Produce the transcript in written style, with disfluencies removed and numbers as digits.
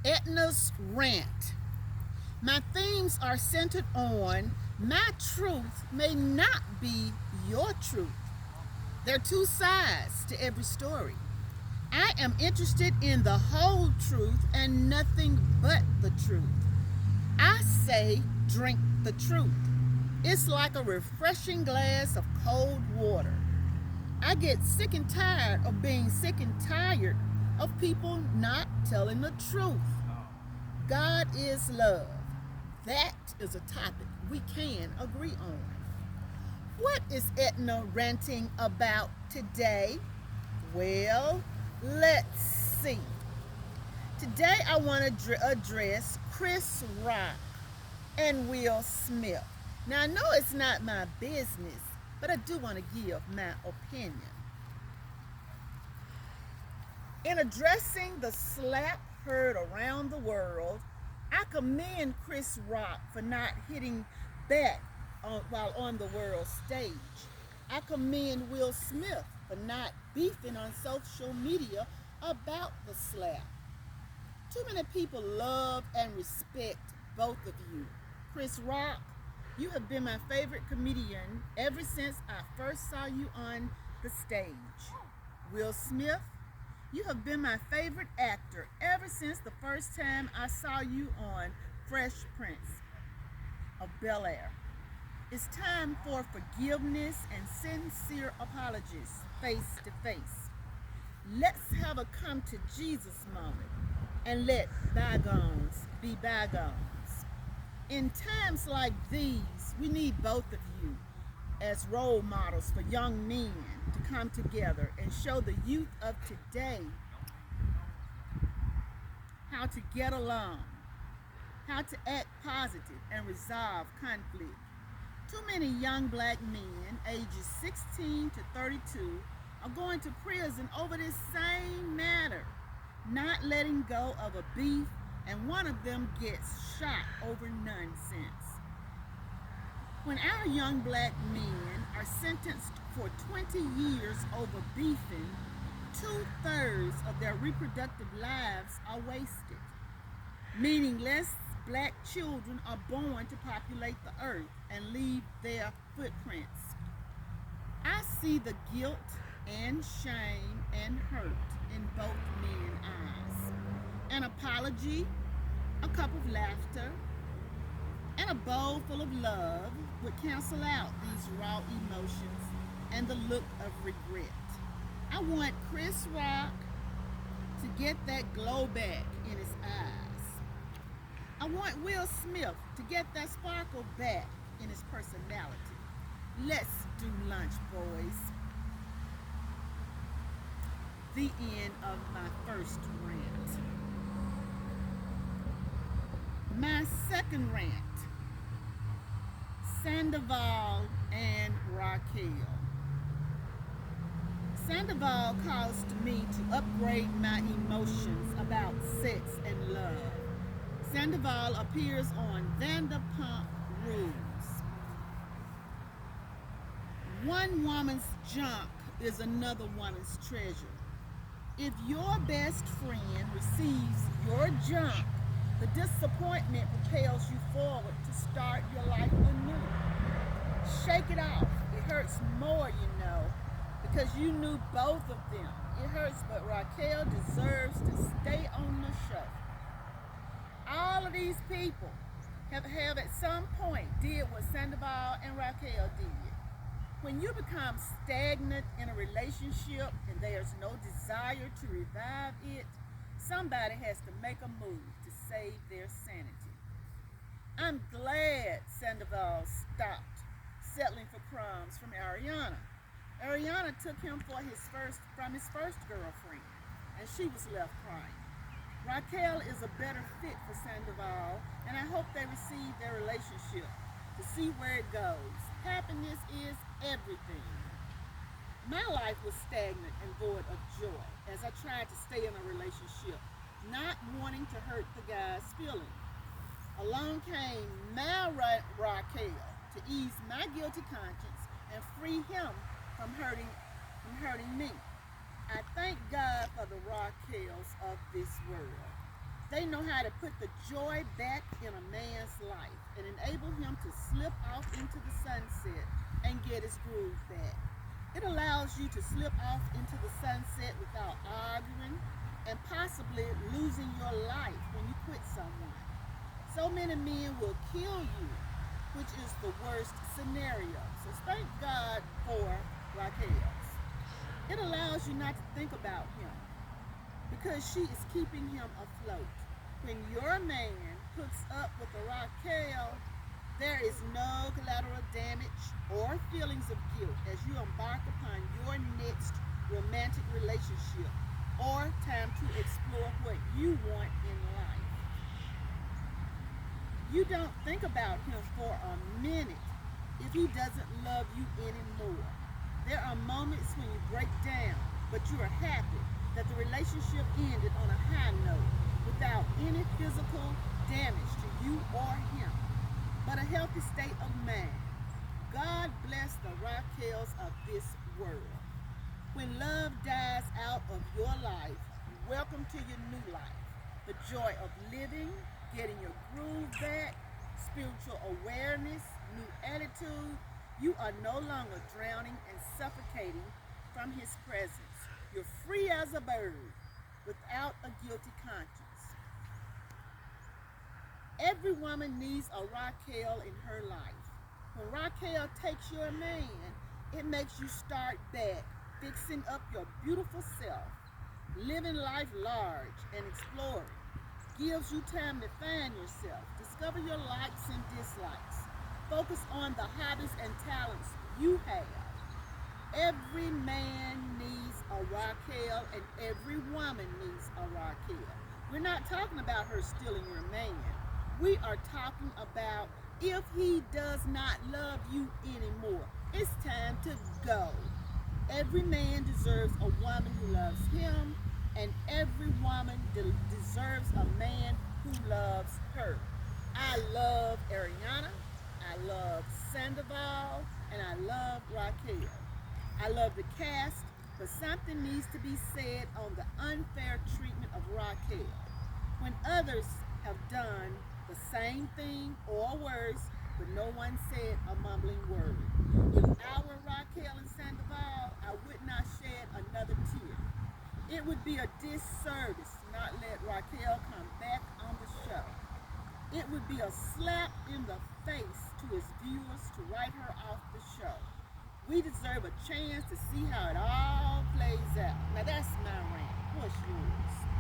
Edna's Rant. My themes are centered on my truth may not be your truth. There are two sides to every story. I am interested in the whole truth and nothing but the truth. I say, drink the truth. It's like a refreshing glass of cold water. I get sick and tired of being sick and tired of people not telling the truth. God is love. That is a topic we can agree on. What is Edna ranting about today? Well, let's see. Today I want to address Chris Rock and Will Smith. Now I know it's not my business, but I do want to give my opinion. In addressing the slap heard around the world, I commend Chris Rock for not hitting back while on the world stage. I commend Will Smith for not beefing on social media about the slap. Too many people love and respect both of you. Chris Rock, you have been my favorite comedian ever since I first saw you on the stage. Will Smith, you have been my favorite actor ever since the first time I saw you on Fresh Prince of Bel-Air. It's time for forgiveness and sincere apologies face to face. Let's have a come to Jesus moment and let bygones be bygones. In times like these, we need both of you as role models for young men to come together and show the youth of today how to get along, how to act positive and resolve conflict. Too many young black men, ages 16 to 32, are going to prison over this same matter, not letting go of a beef, and one of them gets shot over nonsense. When our young black men are sentenced for 20 years over beefing, 2/3 of their reproductive lives are wasted, meaning less black children are born to populate the earth and leave their footprints. I see the guilt and shame and hurt in both men's eyes. An apology, a cup of laughter, and a bowl full of love would cancel out these raw emotions and the look of regret. I want Chris Rock to get that glow back in his eyes. I want Will Smith to get that sparkle back in his personality. Let's do lunch, boys. The end of my first rant. My second rant, Sandoval and Raquel. Sandoval caused me to upgrade my emotions about sex and love. Sandoval appears on Vanderpump Rules. One woman's junk is another woman's treasure. If your best friend receives your junk, the disappointment propels you forward to start your life anew. Shake it off. It hurts more, because you knew both of them. It hurts, but Raquel deserves to stay on the show. All of these people have at some point did what Sandoval and Raquel did. When you become stagnant in a relationship and there's no desire to revive it, somebody has to make a move to save their sanity. I'm glad Sandoval stopped settling for crumbs from Ariana. Ariana took him from his first girlfriend, and she was left crying. Raquel is a better fit for Sandoval, and I hope they receive their relationship to see where it goes. Happiness is everything. My life was stagnant and void of joy as I tried to stay in a relationship, not wanting to hurt the guy's feelings. Along came my Raquel to ease my guilty conscience and free him from hurting me. I thank God for the Raquels of this world. They know how to put the joy back in a man's life and enable him to slip off into the sunset and get his groove back. It allows you to slip off into the sunset without arguing and possibly losing your life when you quit someone. So many men will kill you, which is the worst scenario. So thank God for Raquel's. It allows you not to think about him because she is keeping him afloat. When your man hooks up with a Raquel, there is no collateral damage or feelings of guilt as you embark upon your next romantic relationship or time to explore what you want in life. You don't think about him for a minute if he doesn't love you anymore. There are moments when you break down, but you are happy that the relationship ended on a high note without any physical damage to you or him, but a healthy state of mind. God bless the Raquels of this world. When love dies out of your life, welcome to your new life. The joy of living, getting your groove back, spiritual awareness, new attitude. You are no longer drowning and suffocating from his presence. You're free as a bird without a guilty conscience. Every woman needs a Raquel in her life. When Raquel takes your man, it makes you start back, fixing up your beautiful self, living life large and exploring. Gives you time to find yourself, discover your likes and dislikes, focus on the hobbies and talents you have. Every man needs a Raquel and every woman needs a Raquel. We're not talking about her stealing your man. We are talking about if he does not love you anymore, it's time to go. Every man deserves a woman who loves him, and every woman deserves a man who loves her. I love Ariana, I love Sandoval, and I love Raquel. I love the cast, but something needs to be said on the unfair treatment of Raquel. When others have done the same thing or worse, but no one said a mumbling word. If I were Raquel and Sandoval, I would not shed another tear. It would be a disservice to not let Raquel come back on the show. It would be a slap in the face to his viewers to write her off the show. We deserve a chance to see how it all plays out. Now that's my rant. What's yours?